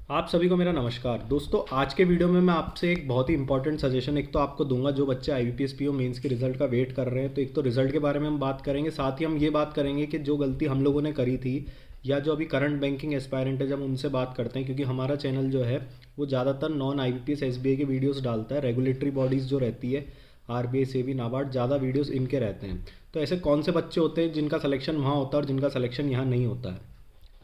आप सभी को मेरा नमस्कार दोस्तों। आज के वीडियो में मैं आपसे एक बहुत ही इंपॉर्टेंट सजेशन एक तो आपको दूंगा जो बच्चे आईबीपीएस पीओ मेंस के रिजल्ट का वेट कर रहे हैं। तो एक तो रिजल्ट के बारे में हम बात करेंगे, साथ ही हम ये बात करेंगे कि जो गलती हम लोगों ने करी थी या जो अभी करंट बैंकिंग एस्पायरेंट है जब उनसे बात करते हैं, क्योंकि हमारा चैनल जो है वो ज़्यादातर नॉन आईबीपीएस एसबीआई के वीडियोज़ डालता है। रेगुलेटरी बॉडीज़ जो रहती है आरबीआई सेबी नाबार्ड, ज़्यादा वीडियोज़ इनके रहते हैं। तो ऐसे कौन से बच्चे होते हैं जिनका सिलेक्शन वहाँ होता है और जिनका सिलेक्शन यहाँ नहीं होता है।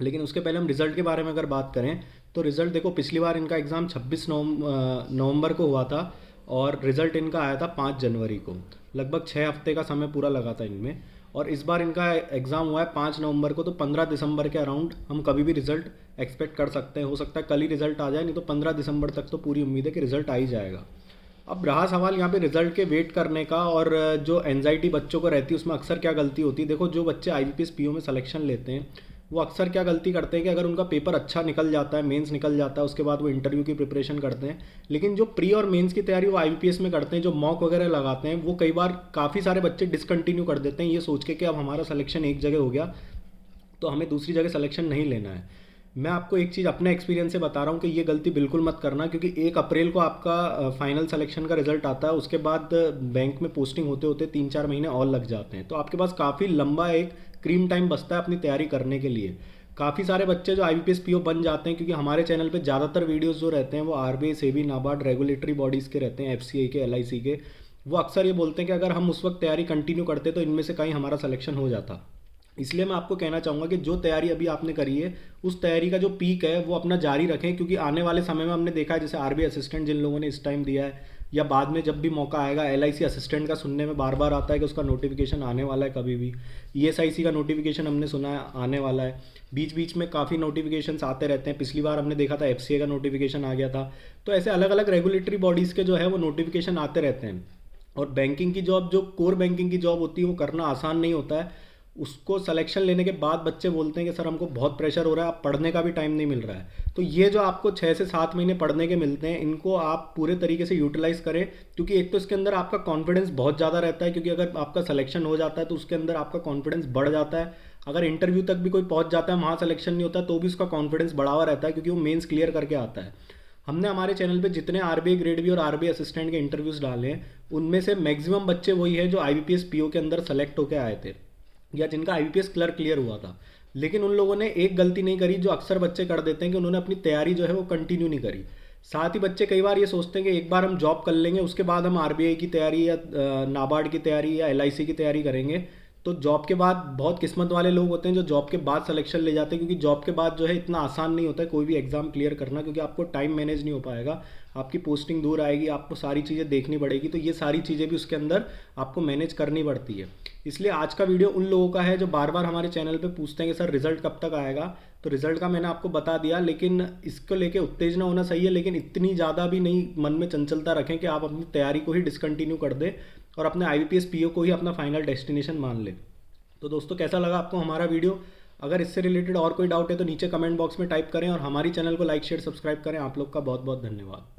लेकिन उसके पहले हम रिज़ल्ट के बारे में अगर बात करें तो रिज़ल्ट देखो, पिछली बार इनका एग्ज़ाम 26 नवंबर को हुआ था और रिज़ल्ट इनका आया था 5 जनवरी को। लगभग 6 हफ्ते का समय पूरा लगा था इनमें। और इस बार इनका एग्ज़ाम हुआ है 5 नवंबर को, तो 15 दिसंबर के अराउंड हम कभी भी रिज़ल्ट एक्सपेक्ट कर सकते हैं। हो सकता है कल ही रिज़ल्ट आ जाए, नहीं तो 15 दिसंबर तक तो पूरी उम्मीद है कि रिज़ल्ट आ ही जाएगा। अब रहा सवाल यहाँ पे रिजल्ट के वेट करने का, और जो एनजाइटी बच्चों को रहती है उसमें अक्सर क्या गलती होती है। देखो, जो बच्चे आईबीपीएस पीओ में सिलेक्शन लेते हैं वो अक्सर क्या गलती करते हैं कि अगर उनका पेपर अच्छा निकल जाता है, मेंस निकल जाता है, उसके बाद वो इंटरव्यू की प्रिपरेशन करते हैं। लेकिन जो प्री और मेंस की तैयारी वो आईबीपीएस में करते हैं, जो मॉक वगैरह लगाते हैं, वो कई बार काफ़ी सारे बच्चे डिसकंटिन्यू कर देते हैं ये सोच के कि अब हमारा सिलेक्शन एक जगह हो गया तो हमें दूसरी जगह सिलेक्शन नहीं लेना है। मैं आपको एक चीज़ अपने एक्सपीरियंस से बता रहा हूँ कि ये गलती बिल्कुल मत करना, क्योंकि 1 अप्रैल को आपका फाइनल सिलेक्शन का रिजल्ट आता है। उसके बाद बैंक में पोस्टिंग होते होते 3-4 महीने और लग जाते हैं। तो आपके पास काफ़ी लंबा एक क्रीम टाइम बचता है अपनी तैयारी करने के लिए। काफ़ी सारे बच्चे जो आईबीपीएस पीओ बन जाते हैं, क्योंकि हमारे चैनल पे ज़्यादातर वीडियोस जो रहते हैं वो RBI SEBI NABARD regulatory bodies के रहते हैं, एफसीआई के, एलआईसी के। वो अक्सर ये बोलते हैं कि अगर हम उस वक्त तैयारी कंटिन्यू करते तो इनमें से कहीं हमारा सिलेक्शन हो जाता। इसलिए मैं आपको कहना चाहूँगा कि जो तैयारी अभी आपने करी है उस तैयारी का जो पीक है वो अपना जारी रखें, क्योंकि आने वाले समय में हमने देखा है जैसे आरबीआई असिस्टेंट जिन लोगों ने इस टाइम दिया है या बाद में जब भी मौका आएगा, एलआईसी असिस्टेंट का सुनने में बार बार आता है कि उसका नोटिफिकेशन आने वाला है कभी भी। ईएसआईसी का नोटिफिकेशन हमने सुना है आने वाला है। बीच बीच में काफ़ी नोटिफिकेशंस आते रहते हैं। पिछली बार हमने देखा था एफसीए का नोटिफिकेशन आ गया था। तो ऐसे अलग अलग रेगुलेटरी बॉडीज़ के जो है वो नोटिफिकेशन आते रहते हैं। और बैंकिंग की जॉब, जो कोर बैंकिंग की जॉब होती है, वो करना आसान नहीं होता है। उसको सिलेक्शन लेने के बाद बच्चे बोलते हैं कि सर हमको बहुत प्रेशर हो रहा है, अब पढ़ने का भी टाइम नहीं मिल रहा है। तो ये जो आपको 6 से 7 महीने पढ़ने के मिलते हैं, इनको आप पूरे तरीके से यूटिलाइज करें, क्योंकि एक तो इसके अंदर आपका कॉन्फिडेंस बहुत ज़्यादा रहता है, क्योंकि अगर आपका सिलेक्शन हो जाता है तो उसके अंदर आपका कॉन्फिडेंस बढ़ जाता है। अगर इंटरव्यू तक भी कोई पहुंच जाता है, वहाँ सिलेक्शन नहीं होता तो भी उसका कॉन्फिडेंस बढ़ावा रहता है, क्योंकि वो मेंस क्लियर करके आता है। हमने हमारे चैनल पे जितने आरबीआई ग्रेड बी और आरबीआई असिस्टेंट के इंटरव्यूज़ डाले हैं, उनमें से मैक्सिमम बच्चे वही है जो आईबीपीएस पीओ के अंदर सेलेक्ट होकर आए थे या जिनका आईबीपीएस क्लर्क क्लियर हुआ था। लेकिन उन लोगों ने एक गलती नहीं करी जो अक्सर बच्चे कर देते हैं, कि उन्होंने अपनी तैयारी जो है वो कंटिन्यू नहीं करी। साथ ही बच्चे कई बार ये सोचते हैं कि एक बार हम जॉब कर लेंगे उसके बाद हम आरबीआई की तैयारी या नाबार्ड की तैयारी या एलआईसी की तैयारी करेंगे। तो जॉब के बाद बहुत किस्मत वाले लोग होते हैं जो जॉब के बाद सिलेक्शन ले जाते हैं, क्योंकि जॉब के बाद जो है इतना आसान नहीं होता है कोई भी एग्ज़ाम क्लियर करना, क्योंकि आपको टाइम मैनेज नहीं हो पाएगा। आपकी पोस्टिंग दूर आएगी, आपको सारी चीज़ें देखनी पड़ेगी, तो ये सारी चीज़ें भी उसके अंदर आपको मैनेज करनी पड़ती है। इसलिए आज का वीडियो उन लोगों का है जो बार बार हमारे चैनल पे पूछते हैं कि सर रिजल्ट कब तक आएगा। तो रिजल्ट का मैंने आपको बता दिया, लेकिन इसको लेके उत्तेजना होना सही है, लेकिन इतनी ज़्यादा भी नहीं मन में चंचलता रखें कि आप अपनी तैयारी को ही डिसकंटिन्यू कर दें और अपने आईबीपीएस पीओ को ही अपना फाइनल डेस्टिनेशन मान लें। तो दोस्तों, कैसा लगा आपको हमारा वीडियो? अगर इससे रिलेटेड और कोई डाउट है तो नीचे कमेंट बॉक्स में टाइप करें और हमारी चैनल को लाइक शेयर सब्सक्राइब करें। आप लोग का बहुत बहुत धन्यवाद।